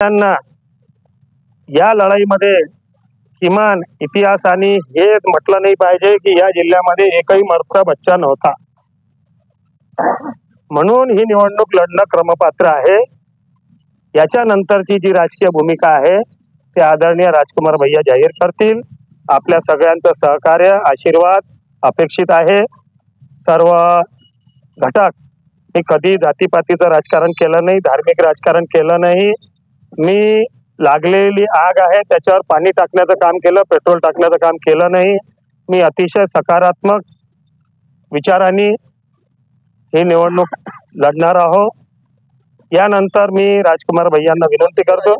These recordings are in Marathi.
त्यांना या लढाईमध्ये किमान इतिहासाने हे म्हटलं नाही पाहिजे की या जिल्ह्यामध्ये एकही मरता बच्चा नव्हता, म्हणून ही निवडणूक लढणं क्रमपात्र आहे। याच्या नंतरची जी राजकीय भूमिका आहे ते आदरणीय राजकुमार भैया जाहीर करतील। आपल्या सगळ्यांचं सहकार्य आशीर्वाद अपेक्षित आहे। सर्व घटक, मी कधी जातीपातीचं राजकारण केलं नाही, धार्मिक राजकारण केलं नाही। मी लागलेली आग आहे त्याच्यावर पाणी टाकण्याचं काम केलं, पेट्रोल टाकण्याचं काम केलं नाही। मी अतिशय सकारात्मक विचारांनी ही निवडणूक लढणार आहोत। यानंतर मी राजकुमार भैयांना विनंती करतो।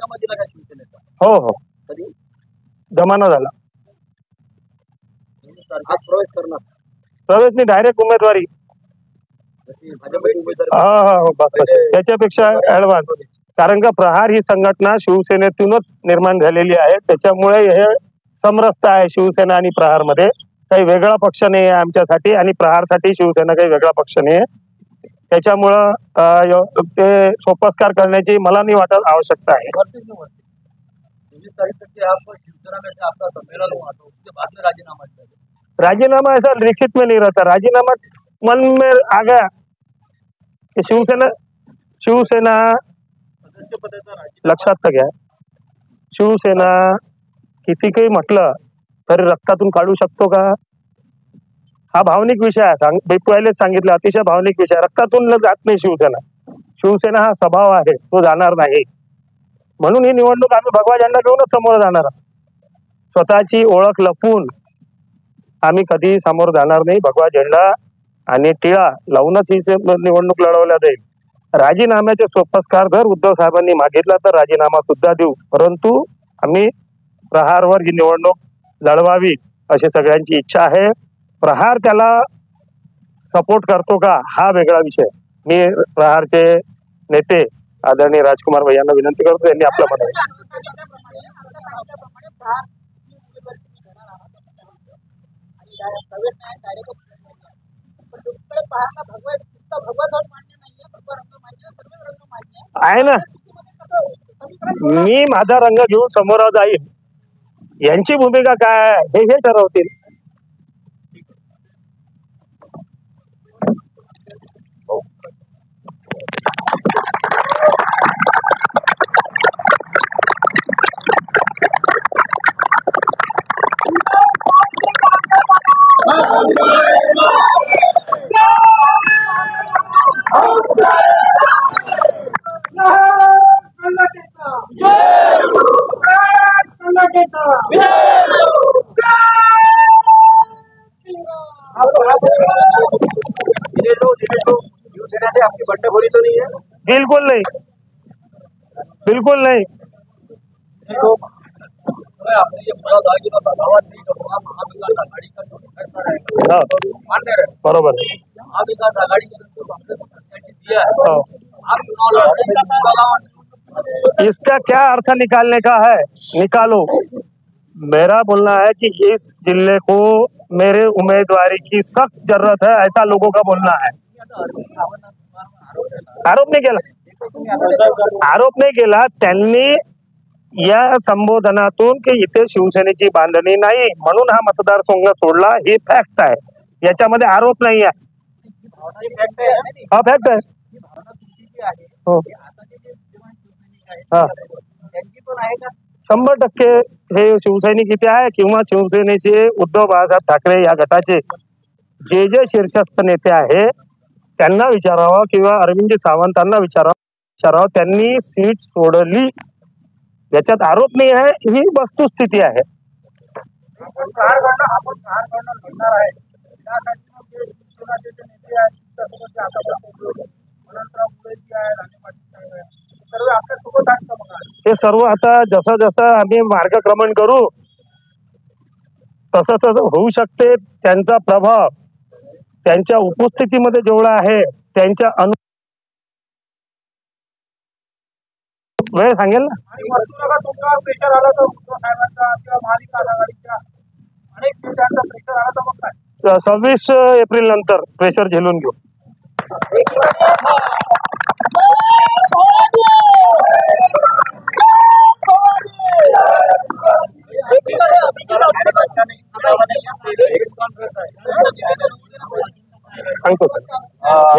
हो हो, जमाना झाला प्रवेश नाही, डायरेक्ट उमेदवारी। त्याच्यापेक्षा ऍडव्हान्स, कारण का प्रहार ही संघटना शिवसेनेतूनच निर्माण झालेली आहे, त्याच्यामुळे हे समरसता आहे शिवसेना आणि प्रहार मध्ये। काही वेगळा पक्ष नाही आहे आमच्यासाठी आणि प्रहारसाठी शिवसेना काही वेगळा पक्ष नाही आहे। त्याच्यामुळं ते सोपस्कार करण्याची मला नाही वाटत आवश्यकता आहे। राजीनामा ऐसा लिखित में नहीं रहता, राजीनामा मन में आ गया कि शिवसेना लक्षात घ्या, शिवसेना किती काही म्हटलं तरी रक्तातून काढू शकतो का? हा भावनिक विषय आहे, मी पहिलेच सांगितलं, अतिशय भावनिक विषय। रक्तातून जात नाही शिवसेना, शिवसेना हा स्वभाव आहे, तो जाणार नाही। म्हणून ही निवडणूक आम्ही भगवा झेंडा घेऊनच समोर जाणार। स्वतःची ओळख लपवून आम्ही कधी समोर जाणार नाही। भगवा झेंडा आणि टिळा लावूनच ही निवडणूक लढवल्या जाईल। राजीनाम्याचे सोपस्कार जर उद्धव साहेबांनी मागितला तर राजीनामा सुद्धा देऊ, परंतु आम्ही प्रहारवर ही निवडणूक लढवावी अशी सगळ्यांची इच्छा आहे। प्रहार त्याला सपोर्ट करतो का हा वेगळा विषय। मी प्रहारचे नेते आदरणीय राजकुमार भैयांना विनंती करतो, त्यांनी आपलं म्हणावं। आहे ना, मी माझा रंग घेऊन समोर जाईल, यांची भूमिका काय आहे हे ठरवतील। आपकी बंडखोरी तो नहीं है? बिल्कुल नहीं, बिल्कुल नहीं। बरोबर, इसका क्या अर्थ निकालने का है, निकालो। मेरा बोलना है कि इस जिले को मेरे उम्मीदवारी की सख्त जरूरत है, ऐसा लोगों का बोलना है। आरोप नहीं केला त्यांनी या संबोधनातून की इथे शिवसेनेची बांधणी नाही म्हणून हा मतदारसंघ सोडला, ही फॅक्ट आहे, याच्यामध्ये आरोप नाही आहे। हा फॅक्ट आहे। हो, 100% हे शिवसैनिक इथे आहे किंवा शिवसेनेचे उद्धव बाळासाहेब ठाकरे या गटाचे जे शीर्षस्थ नेते आहे त्यांना विचारावं किंवा अरविंद सावंतांना विचारावं, त्यांनी सीट सोडली, याच्यात आरोप नाही आहे, ही वस्तुस्थिती आहे। हे सर्व आता जसं जसं आम्ही मार्गक्रमण करू तसं होऊ शकते। त्यांचा प्रभाव त्यांच्या उपस्थितीमध्ये जेवढा आहे, त्यांच्या वेळ सांगेल ना। 26 एप्रिल नंतर प्रेशर झेलून घेऊ।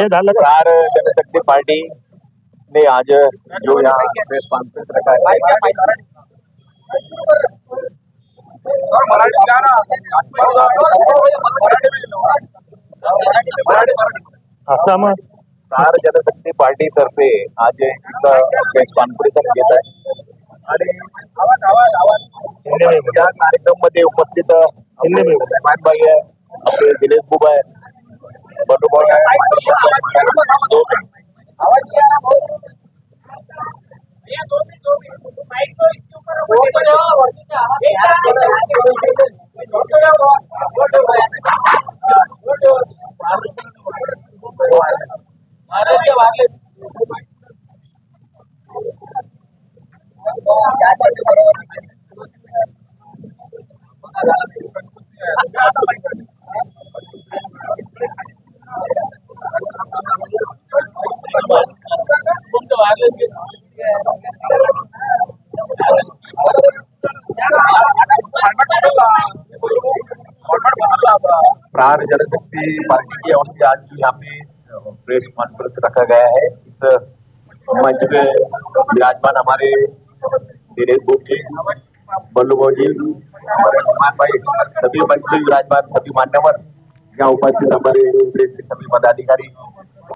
झालं का? प्रहार जनशक्ति पार्टी ने आज जो यहाँ प्रेस कॉन्फ्रेंस रखा है, असं प्रहार जनशक्ती पार्टी तर्फे आज एक प्रेस कॉन्फरन्स घेत आहे आणि या कार्यक्रम मध्ये उपस्थित भाई आहे, आपले दिनेश बुबा आहे, बंडूभाऊ आहे, प्रहार जनशक्ति पार्टी की ओर से आज यहाँ पे प्रेस कॉन्फ्रेंस रखा गया है। इस मंच पे विराजमान हमारे दिनेश बुब जी, बल्लू जी, हमारे हनुमान भाई, सभी मंच पे विराजमान सभी मान्यवर यहाँ उपस्थित, हमारे प्रेस के सभी पदाधिकारी